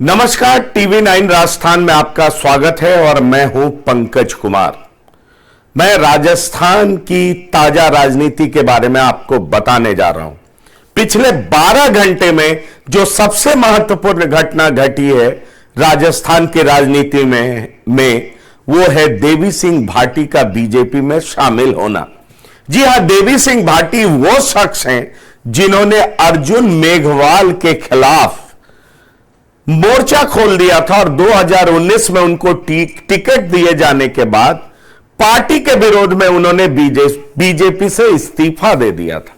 नमस्कार, टीवी 9 राजस्थान में आपका स्वागत है और मैं हूं पंकज कुमार। मैं राजस्थान की ताजा राजनीति के बारे में आपको बताने जा रहा हूं। पिछले 12 घंटे में जो सबसे महत्वपूर्ण घटना घटी है राजस्थान की राजनीति में वो है देवी सिंह भाटी का बीजेपी में शामिल होना। जी हां, देवी सिंह भाटी वो शख्स हैं जिन्होंने अर्जुन मेघवाल के खिलाफ मोर्चा खोल दिया था और 2019 में उनको टिकट दिए जाने के बाद पार्टी के विरोध में उन्होंने बीजेपी से इस्तीफा दे दिया था।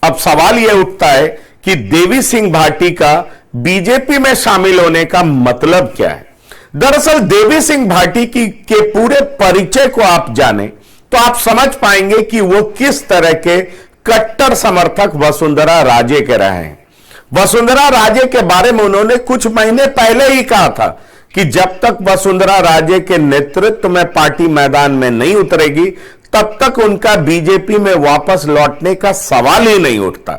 अब सवाल यह उठता है कि देवी सिंह भाटी का बीजेपी में शामिल होने का मतलब क्या है। दरअसल देवी सिंह भाटी के पूरे परिचय को आप जाने तो आप समझ पाएंगे कि वो किस तरह के कट्टर समर्थक वसुंधरा राजे के रहे हैं। वसुंधरा राजे के बारे में उन्होंने कुछ महीने पहले ही कहा था कि जब तक वसुंधरा राजे के नेतृत्व में पार्टी मैदान में नहीं उतरेगी तब तक उनका बीजेपी में वापस लौटने का सवाल ही नहीं उठता।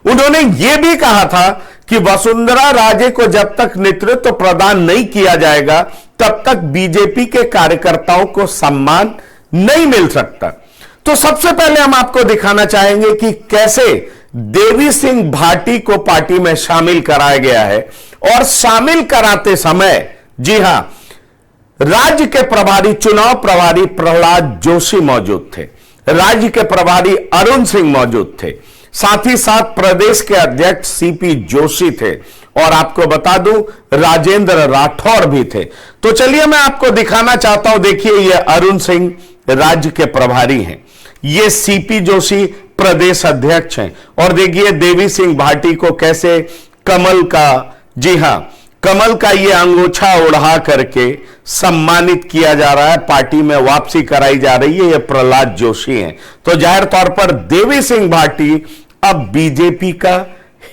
उन्होंने यह भी कहा था कि वसुंधरा राजे को जब तक नेतृत्व प्रदान नहीं किया जाएगा तब तक बीजेपी के कार्यकर्ताओं को सम्मान नहीं मिल सकता। तो सबसे पहले हम आपको दिखाना चाहेंगे कि कैसे देवी सिंह भाटी को पार्टी में शामिल कराया गया है। और शामिल कराते समय जी हां, राज्य के प्रभारी चुनाव प्रभारी प्रहलाद जोशी मौजूद थे, राज्य के प्रभारी अरुण सिंह मौजूद थे, साथ ही साथ प्रदेश के अध्यक्ष सीपी जोशी थे और आपको बता दूं राजेंद्र राठौर भी थे। तो चलिए मैं आपको दिखाना चाहता हूं। देखिए, यह अरुण सिंह राज्य के प्रभारी हैं, ये सीपी जोशी प्रदेश अध्यक्ष हैं और देखिए देवी सिंह भाटी को कैसे कमल का, जी हां, कमल का ये अंगूछा उड़ा करके सम्मानित किया जा रहा है, पार्टी में वापसी कराई जा रही है। ये प्रहलाद जोशी हैं। तो जाहिर तौर पर देवी सिंह भाटी अब बीजेपी का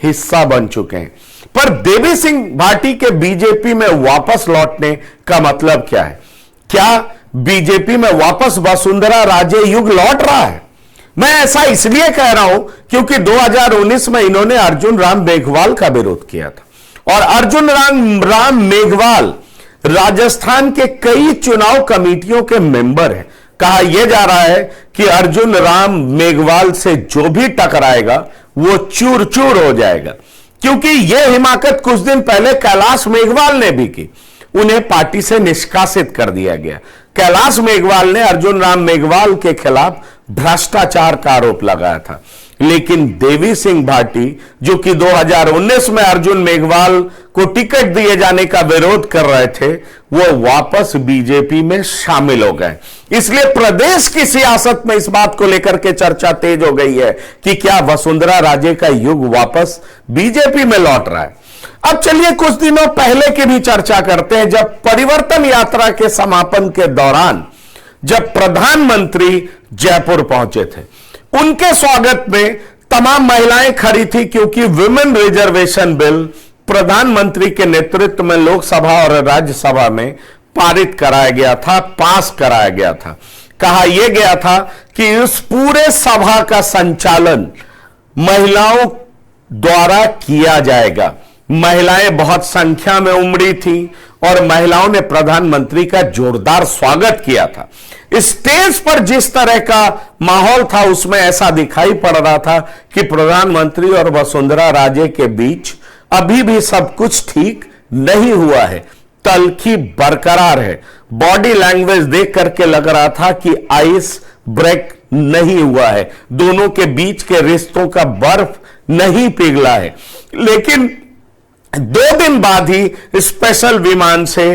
हिस्सा बन चुके हैं। पर देवी सिंह भाटी के बीजेपी में वापस लौटने का मतलब क्या है? क्या बीजेपी में वापस वसुंधरा राजे युग लौट रहा है? मैं ऐसा इसलिए कह रहा हूं क्योंकि 2019 में इन्होंने अर्जुन राम मेघवाल का विरोध किया था और अर्जुन राम मेघवाल राजस्थान के कई चुनाव कमेटियों के मेंबर हैं। कहा यह जा रहा है कि अर्जुन राम मेघवाल से जो भी टकराएगा वो चूर चूर हो जाएगा, क्योंकि यह हिमाकत कुछ दिन पहले कैलाश मेघवाल ने भी की। उन्हें पार्टी से निष्कासित कर दिया गया। कैलाश मेघवाल ने अर्जुन राम मेघवाल के खिलाफ भ्रष्टाचार का आरोप लगाया था, लेकिन देवी सिंह भाटी जो कि 2019 में अर्जुन मेघवाल को टिकट दिए जाने का विरोध कर रहे थे, वो वापस बीजेपी में शामिल हो गए। इसलिए प्रदेश की सियासत में इस बात को लेकर के चर्चा तेज हो गई है कि क्या वसुंधरा राजे का युग वापस बीजेपी में लौट रहा है। अब चलिए कुछ दिनों पहले की भी चर्चा करते हैं, जब परिवर्तन यात्रा के समापन के दौरान जब प्रधानमंत्री जयपुर पहुंचे थे, उनके स्वागत में तमाम महिलाएं खड़ी थी, क्योंकि विमेन रिजर्वेशन बिल प्रधानमंत्री के नेतृत्व में लोकसभा और राज्यसभा में पारित कराया गया था, पास कराया गया था। कहा यह गया था कि इस पूरे सभा का संचालन महिलाओं द्वारा किया जाएगा। महिलाएं बहुत संख्या में उमड़ी थी और महिलाओं ने प्रधानमंत्री का जोरदार स्वागत किया था। स्टेज पर जिस तरह का माहौल था उसमें ऐसा दिखाई पड़ रहा था कि प्रधानमंत्री और वसुंधरा राजे के बीच अभी भी सब कुछ ठीक नहीं हुआ है, तल्खी बरकरार है। बॉडी लैंग्वेज देख करके लग रहा था कि आइस ब्रेक नहीं हुआ है, दोनों के बीच के रिश्तों का बर्फ नहीं पिघला है। लेकिन 2 दिन बाद ही स्पेशल विमान से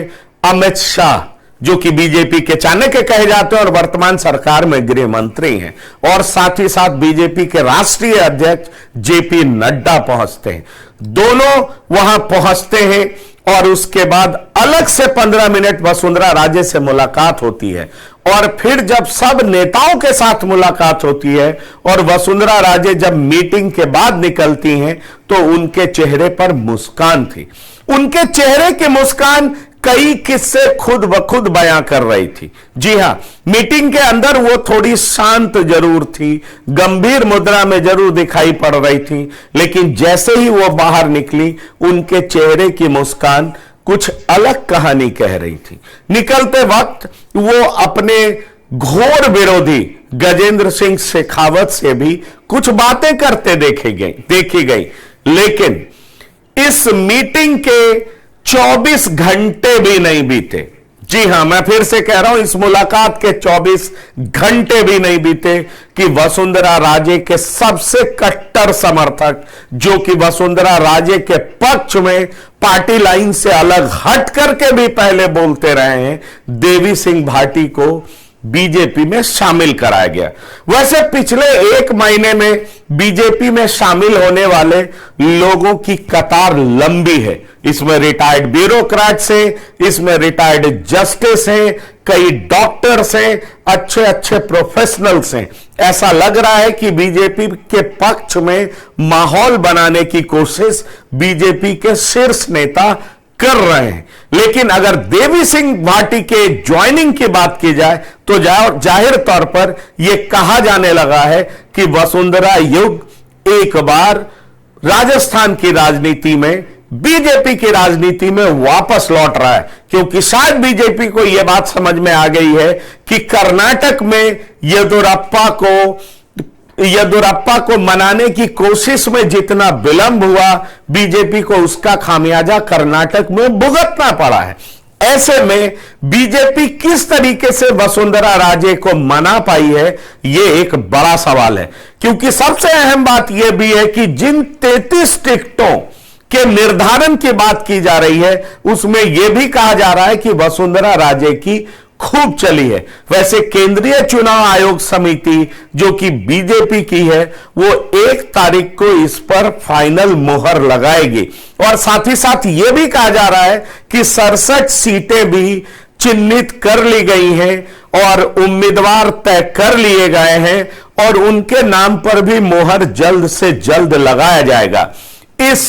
अमित शाह, जो कि बीजेपी के चाणक्य कहे जाते हैं और वर्तमान सरकार में गृह मंत्री हैं, और साथ ही साथ बीजेपी के राष्ट्रीय अध्यक्ष जेपी नड्डा पहुंचते हैं। दोनों वहां पहुंचते हैं और उसके बाद अलग से 15 मिनट वसुंधरा राजे से मुलाकात होती है और फिर जब सब नेताओं के साथ मुलाकात होती है और वसुंधरा राजे जब मीटिंग के बाद निकलती हैं तो उनके चेहरे पर मुस्कान थी। उनके चेहरे की मुस्कान कई किस्से खुद ब खुद बयां कर रही थी। जी हां, मीटिंग के अंदर वो थोड़ी शांत जरूर थी, गंभीर मुद्रा में जरूर दिखाई पड़ रही थी, लेकिन जैसे ही वो बाहर निकली उनके चेहरे की मुस्कान कुछ अलग कहानी कह रही थी। निकलते वक्त वो अपने घोर विरोधी गजेंद्र सिंह शेखावत से भी कुछ बातें करते देखी गई, लेकिन इस मीटिंग के 24 घंटे भी नहीं बीते। जी हां, मैं फिर से कह रहा हूं, इस मुलाकात के 24 घंटे भी नहीं बीते कि वसुंधरा राजे के सबसे कट्टर समर्थक, जो कि वसुंधरा राजे के पक्ष में पार्टी लाइन से अलग हट करके भी पहले बोलते रहे हैं, देवी सिंह भाटी को बीजेपी में शामिल कराया गया। वैसे पिछले 1 महीने में बीजेपी में शामिल होने वाले लोगों की कतार लंबी है। इसमें रिटायर्ड ब्यूरोक्रेट्स हैं, इसमें रिटायर्ड जस्टिस हैं, कई डॉक्टर्स हैं, अच्छे अच्छे प्रोफेशनल्स हैं। ऐसा लग रहा है कि बीजेपी के पक्ष में माहौल बनाने की कोशिश बीजेपी के शीर्ष नेता कर रहे हैं। लेकिन अगर देवी सिंह भाटी के ज्वाइनिंग की बात की जाए तो जाहिर तौर पर यह कहा जाने लगा है कि वसुंधरा युग एक बार राजस्थान की राजनीति में, बीजेपी की राजनीति में वापस लौट रहा है, क्योंकि शायद बीजेपी को यह बात समझ में आ गई है कि कर्नाटक में येदुरप्पा को मनाने की कोशिश में जितना विलंब हुआ, बीजेपी को उसका खामियाजा कर्नाटक में भुगतना पड़ा है। ऐसे में बीजेपी किस तरीके से वसुंधरा राजे को मना पाई है, यह एक बड़ा सवाल है। क्योंकि सबसे अहम बात यह भी है कि जिन 33 टिकटों के निर्धारण की बात की जा रही है, उसमें यह भी कहा जा रहा है कि वसुंधरा राजे की खूब चली है। वैसे केंद्रीय चुनाव आयोग समिति, जो कि बीजेपी की है, वो 1 तारीख को इस पर फाइनल मुहर लगाएगी। और साथ ही साथ यह भी कहा जा रहा है कि 67 सीटें भी चिन्हित कर ली गई हैं और उम्मीदवार तय कर लिए गए हैं और उनके नाम पर भी मुहर जल्द से जल्द लगाया जाएगा। इस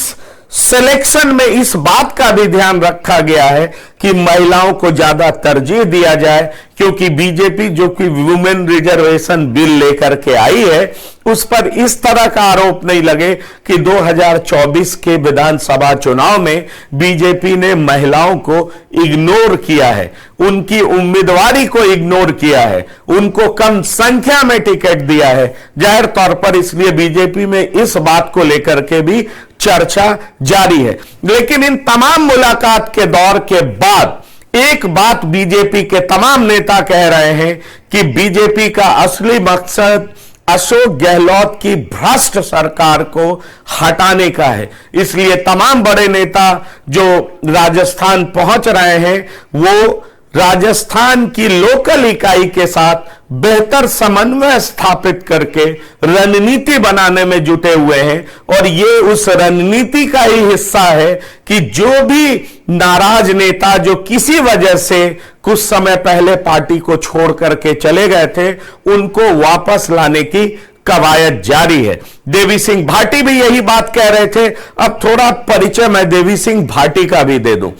सिलेक्शन में इस बात का भी ध्यान रखा गया है कि महिलाओं को ज्यादा तरजीह दिया जाए, क्योंकि बीजेपी जो कि वुमेन रिजर्वेशन बिल लेकर के आई है, उस पर इस तरह का आरोप नहीं लगे कि 2024 के विधानसभा चुनाव में बीजेपी ने महिलाओं को इग्नोर किया है, उनकी उम्मीदवारी को इग्नोर किया है, उनको कम संख्या में टिकट दिया है। जाहिर तौर पर इसलिए बीजेपी में इस बात को लेकर के भी चर्चा जारी है। लेकिन इन तमाम मुलाकात के दौर के बाद एक बात बीजेपी के तमाम नेता कह रहे हैं कि बीजेपी का असली मकसद अशोक गहलोत की भ्रष्ट सरकार को हटाने का है। इसलिए तमाम बड़े नेता जो राजस्थान पहुंच रहे हैं, वो राजस्थान की लोकल इकाई के साथ बेहतर समन्वय स्थापित करके रणनीति बनाने में जुटे हुए हैं। और ये उस रणनीति का ही हिस्सा है कि जो भी नाराज नेता जो किसी वजह से कुछ समय पहले पार्टी को छोड़ करके चले गए थे, उनको वापस लाने की कवायद जारी है। देवी सिंह भाटी भी यही बात कह रहे थे। अब थोड़ा परिचय मैं देवी सिंह भाटी का भी दे दूं।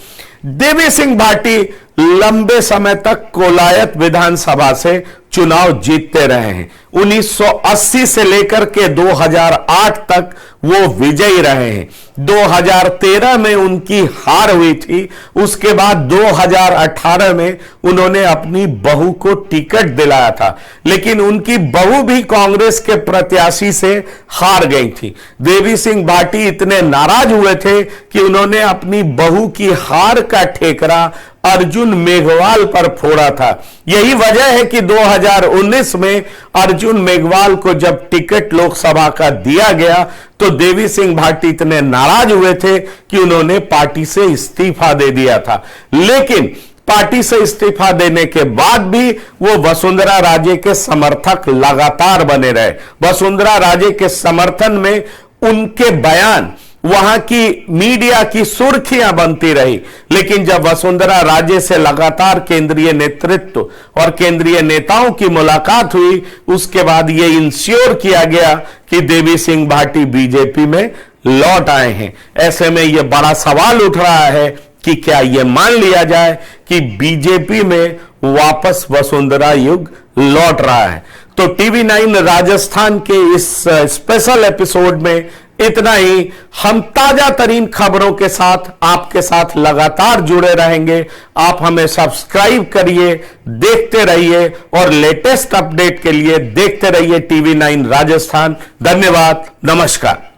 देवी सिंह भाटी लंबे समय तक कोलायत विधानसभा से चुनाव जीतते रहे हैं। 1980 से लेकर के 2008 तक वो विजयी रहे हैं। 2013 में उनकी हार हुई थी। उसके बाद 2018 में उन्होंने अपनी बहू को टिकट दिलाया था, लेकिन उनकी बहू भी कांग्रेस के प्रत्याशी से हार गई थी। देवी सिंह भाटी इतने नाराज हुए थे कि उन्होंने अपनी बहू की हार का ठेकरा अर्जुन मेघवाल पर फोड़ा था। यही वजह है कि 2019 में अर्जुन मेघवाल को जब टिकट लोकसभा का दिया गया तो देवी सिंह भाटी इतने नाराज हुए थे कि उन्होंने पार्टी से इस्तीफा दे दिया था। लेकिन पार्टी से इस्तीफा देने के बाद भी वो वसुंधरा राजे के समर्थक लगातार बने रहे। वसुंधरा राजे के समर्थन में उनके बयान वहां की मीडिया की सुर्खियां बनती रही। लेकिन जब वसुंधरा राजे से लगातार केंद्रीय नेतृत्व और केंद्रीय नेताओं की मुलाकात हुई, उसके बाद यह इंश्योर किया गया कि देवी सिंह भाटी बीजेपी में लौट आए हैं। ऐसे में यह बड़ा सवाल उठ रहा है कि क्या यह मान लिया जाए कि बीजेपी में वापस वसुंधरा युग लौट रहा है। तो टीवी 9 राजस्थान के इस स्पेशल एपिसोड में इतना ही। हम ताजा तरीन खबरों के साथ आपके साथ लगातार जुड़े रहेंगे। आप हमें सब्सक्राइब करिए, देखते रहिए और लेटेस्ट अपडेट के लिए देखते रहिए टीवी 9 राजस्थान। धन्यवाद, नमस्कार।